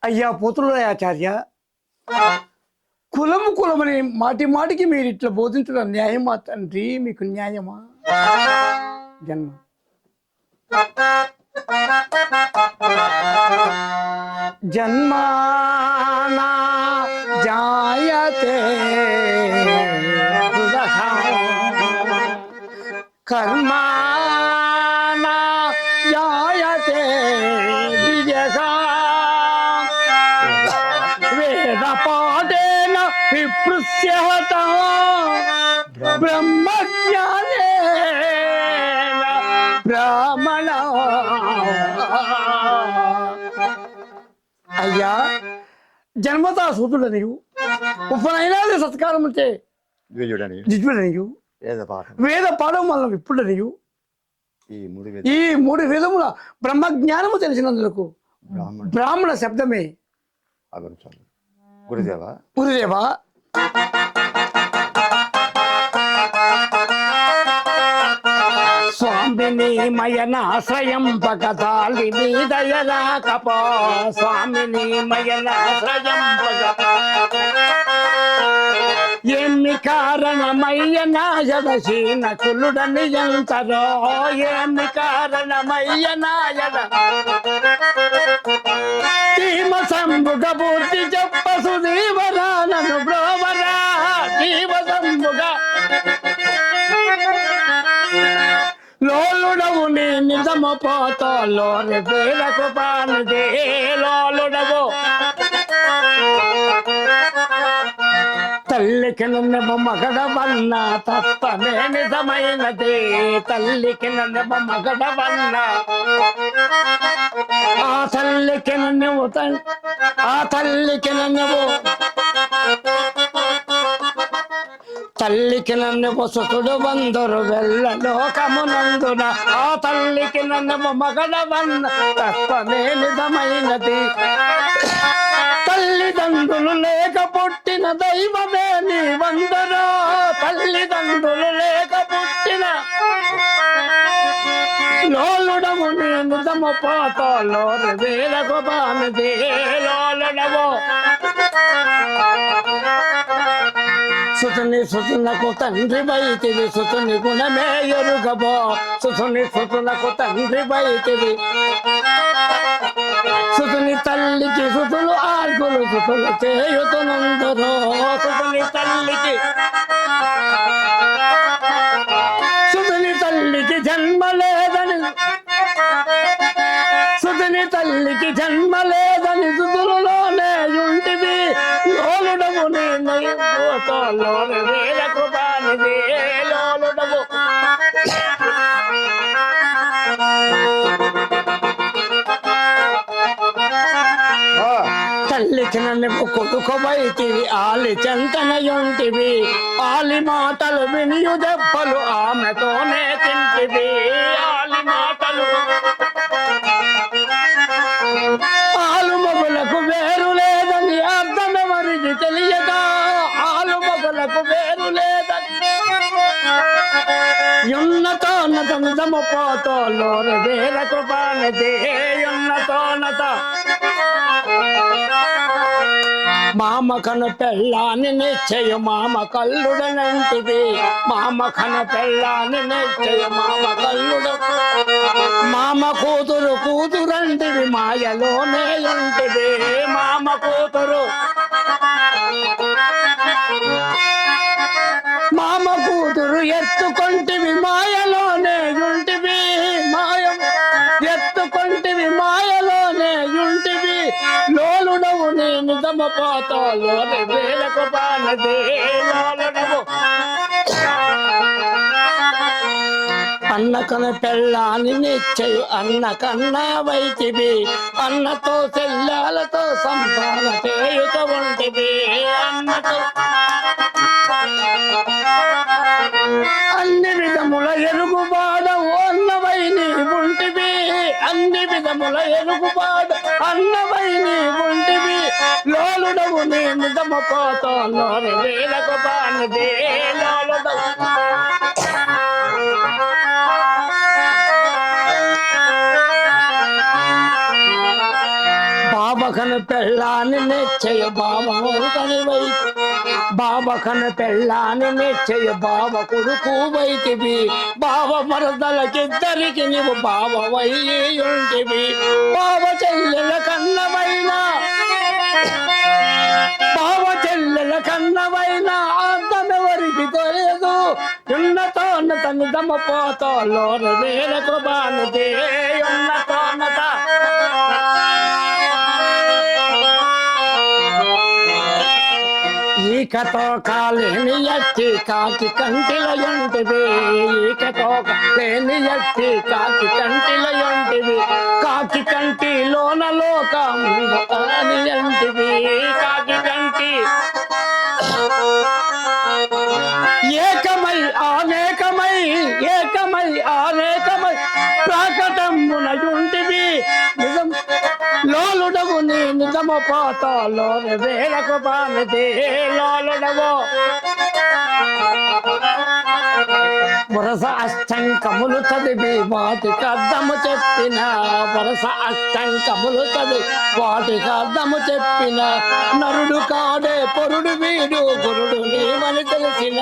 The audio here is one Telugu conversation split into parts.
అయ్యా పోతులయాచార్య, కులము కులమని మాటి మాటికి మీరు ఇట్లా బోధించడం న్యాయమా తండ్రి? మీకు న్యాయమా? జన్మ జన్మానా జాయతే కర్మానా జాయతే విజయసా వేద పాఠేన విపృశ్యత బ్రహ్మజ్ఞానేన బ్రాహ్మణ. అయ్యా జన్మతా సూతుడు నీవు, ఉపనయనాది సత్కారం అంటే దిజ్జుడ నీవు, వేద పాఠం వల్ల విప్పుడు నీవు, ఈ మూడు వేదముల బ్రహ్మజ్ఞానము తెలిసినందుకు బ్రాహ్మణ శబ్దమే. గురుదేవా గురుదేవా స్వామిని మయనాశ్రయం పకతాలి మీదయరాకపో, స్వామిని మయనాశ్రయం ఏమి కారణమయ్యనాయదశీన కులుడని ఎంతరో, ఏమి కారణమయ్యనాయద జీవ సంభుగ పూర్తి చెప్ప సుదీవరానను బ్రోవరా, జీవ సంభుగ లోలుడవు నీ నిజము పోతో లోని పేరకు పానిదే, లోలుడవు తల్లికి నన్ను మగడవన్న తత్వమే నిజమైనది, తల్లికి నన్ను మగడవన్న ఆ తల్లికి నువ్వు ఆ తల్లికి నువ్వు తల్లికి నన్ను సుతుడు బందరు వెళ్ళ లోకమునందున, ఆ తల్లికి నన్ను మగడవన్న తత్వమే నిజమైనది. తల్లిదండ్రులు లేక పుట్టిన దైవమే నీ వందరో, తల్లిదండ్రులు లేక పుట్టిన లోలుడవు నీ నిజము పోతో లోరు వేలకు బానిదే, లోలుడవు సుతుని సుతునకు తండ్రి బయటివి, సుతుని గుణమే ఎరుగబో, సుతుని సుతునకు తండ్రి బయటివి, సుతుని తల్లికి సుతులు ఆర్గులు సుతులు చేయుతునందరో, సుతుని తల్లికి సుతుని తల్లికి జన్మ లేదని, సుతుని తల్లికి జన్మ లేదని సుతులలోనే ఉంటివి, లోలుడవు నేను లోని వేలకు బానిదే, లోలుడవు తల్లికి నన్ను కొడుకు బయటివి, ఆలి చెంతనయుంటివి, ఆలి మాటలు వినియు దెబ్బలు ఆమెతోనే తింటివి, ఆలి మాటలు ఆలు మగులకు వేరు లేదని అర్థమెవరికి తెలియదా, ఆలు మగులకు వేరు లేదని ఉన్నతోన్నత నిజము పోతో లోని వేలకు బానిదే, ఉన్నతోన్నత మామ కను పెళ్ళాని నిశ్చయ మామ కల్లుడనంటిది, మామ కను పెళ్ళాని నిశ్చయ మామ కల్లుడు, మామ కూతురు కూతురంటివి మాయలోనే ఉంటిది, మామ కూతురు మామ కూతురు ఎత్తుకొంటివి మాయలోనే ఉంటివి, మాయం ఎత్తుకొంటివి మాయలోనే ఉంటివి, లోలుడవు నీ నిజము పోతో లోని వేలకు బానిదే, లోలుడవు అన్న కన పెళ్ళాని నిశ్చయు అన్న కన్నా వైతివి, అన్నతో చెల్లెలతో సంసార చేయుత ఉంటివి, అన్నతో అన్ని విధముల ఎరుగుబాడ అన్నవై నీ ఉంటివి, అన్ని విధముల ఎరుగుబాడ అన్నవై నీ ఉంటివి, లోలుడవు నీ నిజము పోతో లోని వేలకు బానిదే, లోలుడవు బాబకను పెళ్ళాని నిశ్చయ బాబకనివై బాబకను పెళ్ళాని నిశ్చయ బాబ కొడుకు వైతివి బాబ మరదలకిద్దరికి నీవు బాబవై ఉంటివి బాబ చెల్లెల కన్నవైనా బావ చెల్లెల కన్నవైనా అర్థమెవరికి తెలియదు ఉన్నతోన్నత నిజమ పోతోలో వేల కృపానుదే ఉన్నతోన్నత ఈకతో కాలేని ఎత్తి కాకి కంటిల ఎంటివి ఈకతో లేని ఎత్తి కాకి కంటిల ఎంటివి కాకి కంటి లోన లోకని ఎంటివి కాకి కంటి ఏకమై అనేకమై ఏకమై అనేకమై ప్రాకటమునయుంటివి నిజం లోలుడవు నీ నిజమ పోతాలో వేలకు బానదే లోలుడవు వరస అష్టంకములు చదివి వాటికి అర్థము చెప్పిన వరస అష్టంకములు చదివి వాటికి అర్థము చెప్పిన నరుడు కాడే పొరుడు వీడు గురుడు నీవని తెలిసిన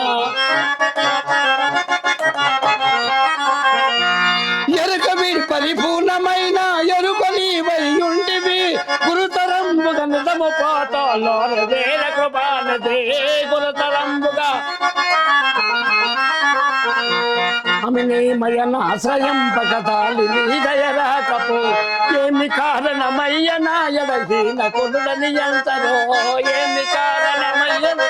ఎరుక వీడి పరిపూర్ణమైన ఎరుకని వయ్యుంటివి గురుతరంబుగా నిజము పోతాలో వేలకు బానదే గురుతరంబుగా అమినీమయన ఆశ్రయం పకతాలి నీ దయరాకపో ఏమి కారణమయ్యనా ఎడహీన కొడుడని ఎంతరో ఏమి కారణమయ్యన